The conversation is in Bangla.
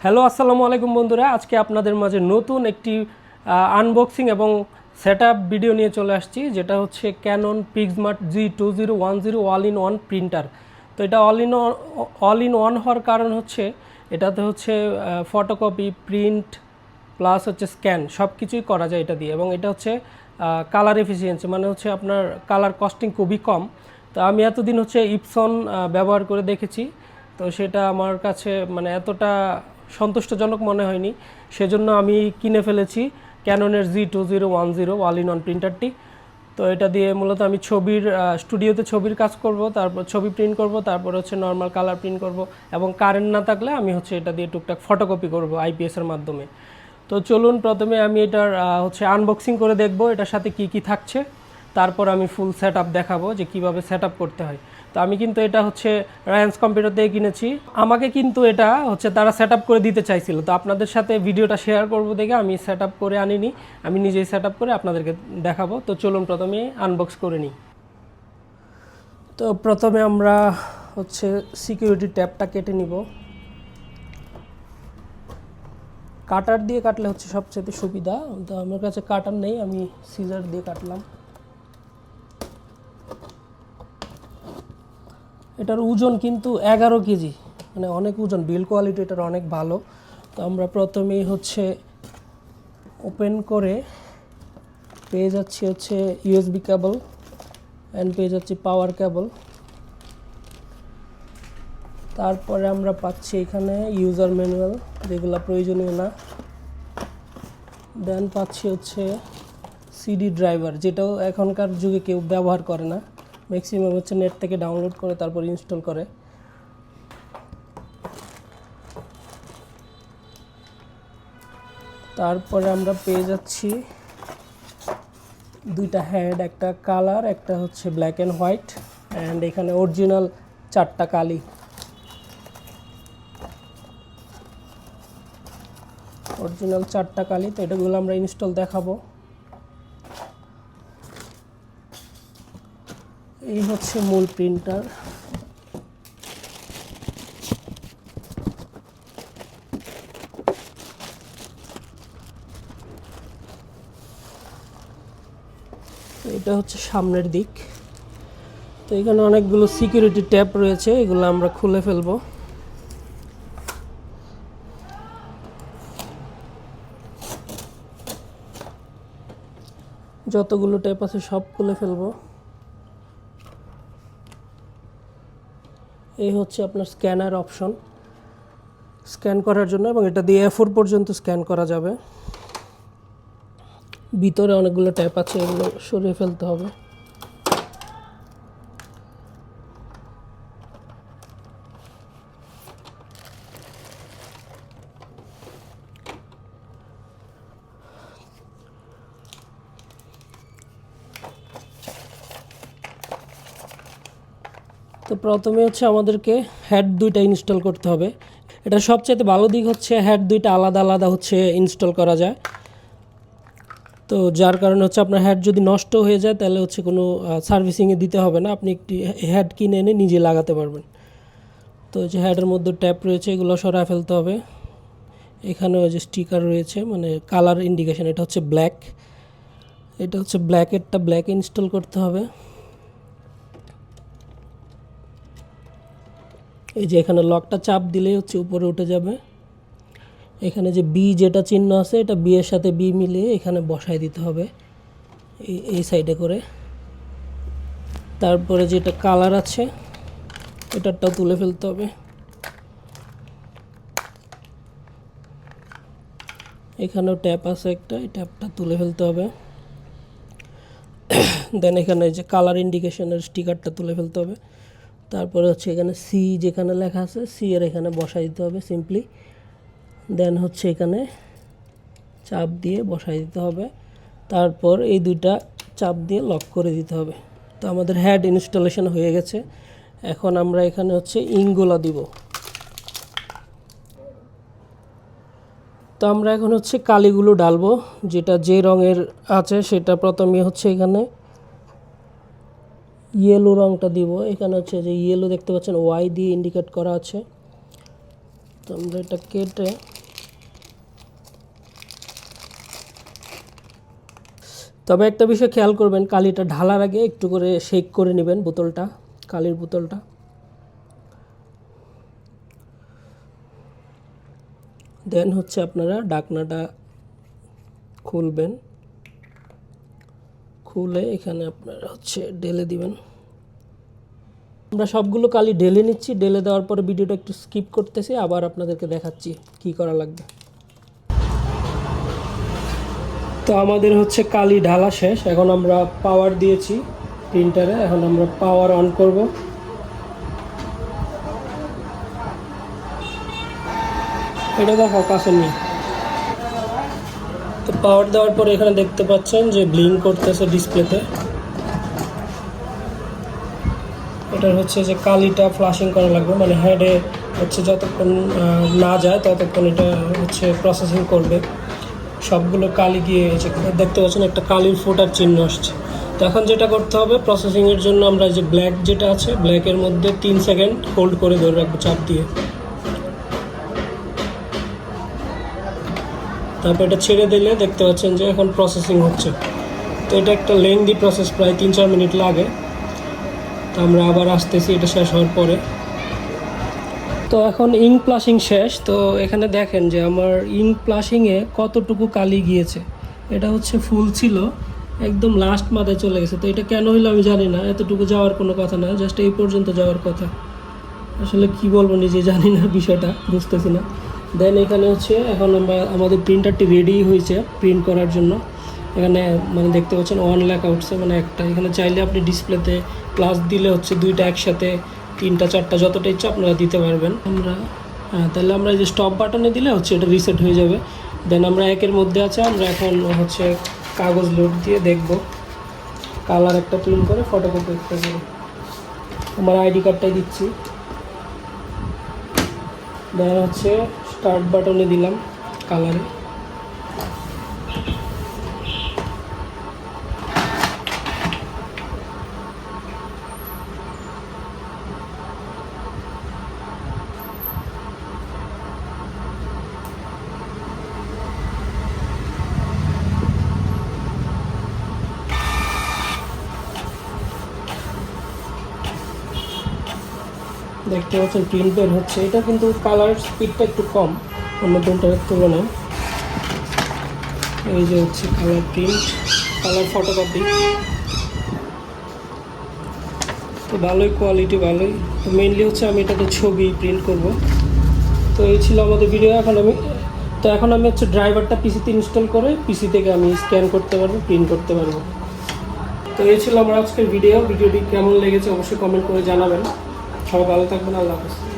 হ্যালো আসসালামু আলাইকুম বন্ধুরা, আজকে আপনাদের মাঝে নতুন একটি আনবক্সিং এবং সেটআপ ভিডিও নিয়ে চলে আসছি, যেটা হচ্ছে Canon Pixma G2010 all in one printer. তো এটা অল ইন ওয়ান হওয়ার কারণ হচ্ছে এটাতে হচ্ছে ফটোকপি, প্রিন্ট প্লাস হচ্ছে স্ক্যান সব কিছুই করা যায় এটা দিয়ে, এবং এটা হচ্ছে কালার এফিসিয়েন্সি, মানে হচ্ছে আপনার কালার কস্টিং খুবই কম। তো আমি এতদিন হচ্ছে ইপসন ব্যবহার করে দেখেছি, তো সেটা আমার কাছে মানে এতটা সন্তুষ্টজনক মনে হয়নি, সেজন্য আমি কিনে ফেলেছি ক্যাননের G2010 অল ইন ওয়ান প্রিন্টারটি। তো এটা দিয়ে মূলত আমি স্টুডিওতে ছবির কাজ করব, তারপর ছবি প্রিন্ট করব, তারপর হচ্ছে নর্মাল কালার প্রিন্ট করব, এবং কারেন্ট না থাকলে আমি হচ্ছে এটা দিয়ে টুকটাক ফটোকপি করব আইপিএসের মাধ্যমে। তো চলুন প্রথমে আমি এটার হচ্ছে আনবক্সিং করে দেখব এটার সাথে কি কি থাকছে, তারপর আমি ফুল সেটআপ দেখাবো যে কিভাবে সেটআপ করতে হয়। তো আমি কিন্তু এটা হচ্ছে রায়ান্স কম্পিউটার থেকে কিনেছি, আমাকে কিন্তু এটা হচ্ছে তারা সেটআপ করে দিতে চাইছিল। তো আপনাদের সাথে ভিডিওটা শেয়ার করব দেখে আমি সেটআপ করে আনিনি, আমি নিজেই সেটআপ করে আপনাদেরকে দেখাবো। তো চলুন প্রথমে আনবক্স করে নিই। তো প্রথমে আমরা হচ্ছে সিকিউরিটি ট্যাবটা কেটে নিব। কাটার দিয়ে কাটলে হচ্ছে সবচেয়ে সুবিধা, তো আমার কাছে কাটার নেই, আমি সিজার দিয়ে কাটলাম। এটার ওজন কিন্তু 11 কেজি, মানে অনেক ওজন, বিল্ড কোয়ালিটি এটার অনেক ভালো। তো আমরা প্রথমেই হচ্ছে ওপেন করে পেয়ে যাচ্ছি হচ্ছে ইউএসবি কেবল অ্যান্ড পেয়ে যাচ্ছি পাওয়ার কেবল। তারপরে আমরা পাচ্ছি এখানে ইউজার ম্যানুয়াল, যেগুলো প্রয়োজনীয় না। দেন পাচ্ছি হচ্ছে সিডি ড্রাইভার, যেটাও এখনকার যুগে কেউ ব্যবহার করে না, ম্যাক্সিমাম হচ্ছে নেট থেকে ডাউনলোড করে তারপর ইনস্টল করে। তারপরে আমরা পেয়ে যাচ্ছি দুইটা হেড, একটা কালার, একটা হচ্ছে ব্ল্যাক অ্যান্ড হোয়াইট, অ্যান্ড এখানে অরিজিনাল 4টা কালি। অরিজিনাল 4টা কালি, তো এটাগুলো আমরা ইনস্টল দেখাবো। এই হচ্ছে মূল প্রিন্টার। এটা হচ্ছে সামনের দিক। তো এখানে অনেকগুলো সিকিউরিটি ট্যাব রয়েছে, এগুলো আমরা খুলে ফেলবো। যতগুলো ট্যাব আছে সব খুলে ফেলবো। এই হচ্ছে আপনার স্ক্যানার অপশন, স্ক্যান করার জন্য, এবং এটা দিয়ে A4 পর্যন্ত স্ক্যান করা যাবে। ভিতরে অনেকগুলো ট্যাপ আছে, এগুলো সরিয়ে ফেলতে হবে। তো প্রথমে হচ্ছে আমাদেরকে হেড দুইটা ইনস্টল করতে হবে। এটা সবচেয়ে ভালো দিক হচ্ছে হেড দুইটা আলাদা আলাদা হচ্ছে ইনস্টল করা যায়। তো যার কারণে হচ্ছে আপনার হেড যদি নষ্ট হয়ে যায় তাহলে হচ্ছে কোনো সার্ভিসিংয়ে দিতে হবে না, আপনি একটি হেড কিনে এনে নিজে লাগাতে পারবেন। তো যে হেডের মধ্যে ট্যাপ রয়েছে এগুলো সরায় ফেলতে হবে। এখানে ওই যে স্টিকার রয়েছে, মানে কালার ইন্ডিকেশন, এটা হচ্ছে ব্ল্যাক, এটা হচ্ছে ব্ল্যাকেরটা ব্ল্যাক ইনস্টল করতে হবে। এই যে এখানে লকটা চাপ দিলেই হচ্ছে উপরে উঠে যাবে। এখানে যে বি যেটা চিহ্ন আছে, এটা বি এর সাথে বি মিলিয়ে এখানে বসায় দিতে হবে এই সাইডে করে। তারপরে যেটা কালার আছে এটারটাও তুলে ফেলতে হবে। এখানেও ট্যাপ আছে একটা, এই ট্যাপটা তুলে ফেলতে হবে। দেন এখানে যে কালার ইন্ডিকেশনের স্টিকারটা তুলে ফেলতে হবে। তারপরে হচ্ছে এখানে সি যেখানে লেখা আছে সি এর এখানে বসাই দিতে হবে সিম্পলি। দেন হচ্ছে এখানে চাপ দিয়ে বসাই দিতে হবে। তারপর এই দুইটা চাপ দিয়ে লক করে দিতে হবে। তো আমাদের হেড ইনস্টলেশন হয়ে গেছে। এখন আমরা এখানে হচ্ছে ইঙ্কগুলো দিব। তো আমরা এখন হচ্ছে কালিগুলো ডালবো, যেটা যে রঙের আছে সেটা প্রথমে হচ্ছে এখানে ইয়েলো রঙটা দিব। এখানে হচ্ছে যে ইয়েলো দেখতে পাচ্ছেন ওয়াই দিয়ে ইন্ডিকেট করা আছে। তো আমরা এটা কেটে তবে একটা বিষয় খেয়াল করবেন, কালিটা ঢালার আগে একটু করে শেক করে নেবেন বোতলটা, কালির বোতলটা। দেন হচ্ছে আপনারা ঢাকনাটা খুলবেন, খুলে এখানে আপনারা হচ্ছে ঢেলে দিবেন। আমরা সবগুলো কালি ঢেলে নিচ্ছি, ঢেলে দেওয়ার পরে ভিডিওটা একটু স্কিপ করতেছি, আবার আপনাদেরকে দেখাচ্ছি কি করা লাগবে। তো আমাদের হচ্ছে কালি ঢালা শেষ, এখন আমরা পাওয়ার দিয়েছি প্রিন্টারে, এখন আমরা পাওয়ার অন করব। এটা দেখো কাছে নিয়ে। তো পাওয়ার দেওয়ার পরে এখানে দেখতে পাচ্ছেন যে ব্লিঙ্ক করতেছে ডিসপ্লেতে। এটার হচ্ছে যে কালিটা ফ্লাশিং করা লাগবে, মানে হেডে হচ্ছে যতক্ষণ না যায় ততক্ষণ এটা হচ্ছে প্রসেসিং করবে। সবগুলো কালি গিয়ে দেখতে পাচ্ছেন একটা কালির ফোটার চিহ্ন আসছে। তো এখন যেটা করতে হবে, প্রসেসিংয়ের জন্য আমরা যে ব্ল্যাক যেটা আছে, ব্ল্যাকের মধ্যে 3 সেকেন্ড হোল্ড করে ধরে রাখবো চাপ দিয়ে। তারপর এটা ছেড়ে দিলে দেখতে পাচ্ছেন যে এখন প্রসেসিং হচ্ছে। তো এটা একটা লেংদি প্রসেস, প্রায় 3-4 মিনিট লাগে। তো আমরা আবার আসতেছি এটা শেষ হওয়ার পরে। তো এখন ইঙ্ক প্লাশিং শেষ। তো এখানে দেখেন যে আমার ইঙ্ক প্লাশিংয়ে কতটুকু কালি গিয়েছে। এটা হচ্ছে ফুল ছিল, একদম লাস্ট মাথায় চলে গেছে। তো এটা কেন হইলো আমি জানি না, এতটুকু যাওয়ার কোনো কথা না, জাস্ট এই পর্যন্ত যাওয়ার কথা। আসলে কি বলবো, নিজে জানি না, বিষয়টা বুঝতেছি না। দেন এখানে হচ্ছে এখন আমাদের প্রিন্টারটি রেডি হয়েছে প্রিন্ট করার জন্য। এখানে মানে দেখতে পাচ্ছেন 1 লেখা উঠছে, মানে একটা। এখানে চাইলে আপনি ডিসপ্লেতে প্লাস দিলে হচ্ছে 2টা একসাথে, 3টা 4টা যতটা ইচ্ছা আপনারা দিতে পারবেন। তাহলে আমরা এই যে স্টপ বাটনে দিলে হচ্ছে এটা রিসেট হয়ে যাবে। দেন আমরা 1-এর মধ্যে আছে, আমরা এখন হচ্ছে কাগজ লোড দিয়ে দেখব। কালার একটা প্রিন্ট করে ফটোকপি একটা করে আমার আইডি কার্ডটাই দিচ্ছি। দেন হচ্ছে স্টার্ট বাটনে দিলাম কালারে। দেখতে পাচ্ছেন প্রিন্ট বের হচ্ছে। এটা কিন্তু কালার স্পিডটা একটু কম অন্য প্রিন্টারের তুলনায়। এই যে হচ্ছে কালার প্রিন্ট, কালার ফটোকপি। তো ভালোই কোয়ালিটি, ভালোই। তো মেইনলি হচ্ছে আমি এটাতে ছবি প্রিন্ট করব। তো এই ছিল আমাদের ভিডিও। এখন আমি হচ্ছে ড্রাইভারটা পিসিতে ইনস্টল করে পিসি থেকে আমি স্ক্যান করতে পারবো, প্রিন্ট করতে পারবো। তো এই ছিল আমার আজকের ভিডিওটি কেমন লেগেছে অবশ্যই কমেন্ট করে জানাবেন। সবাই ভালো থাকবেন, আল্লাহ হাফেজ।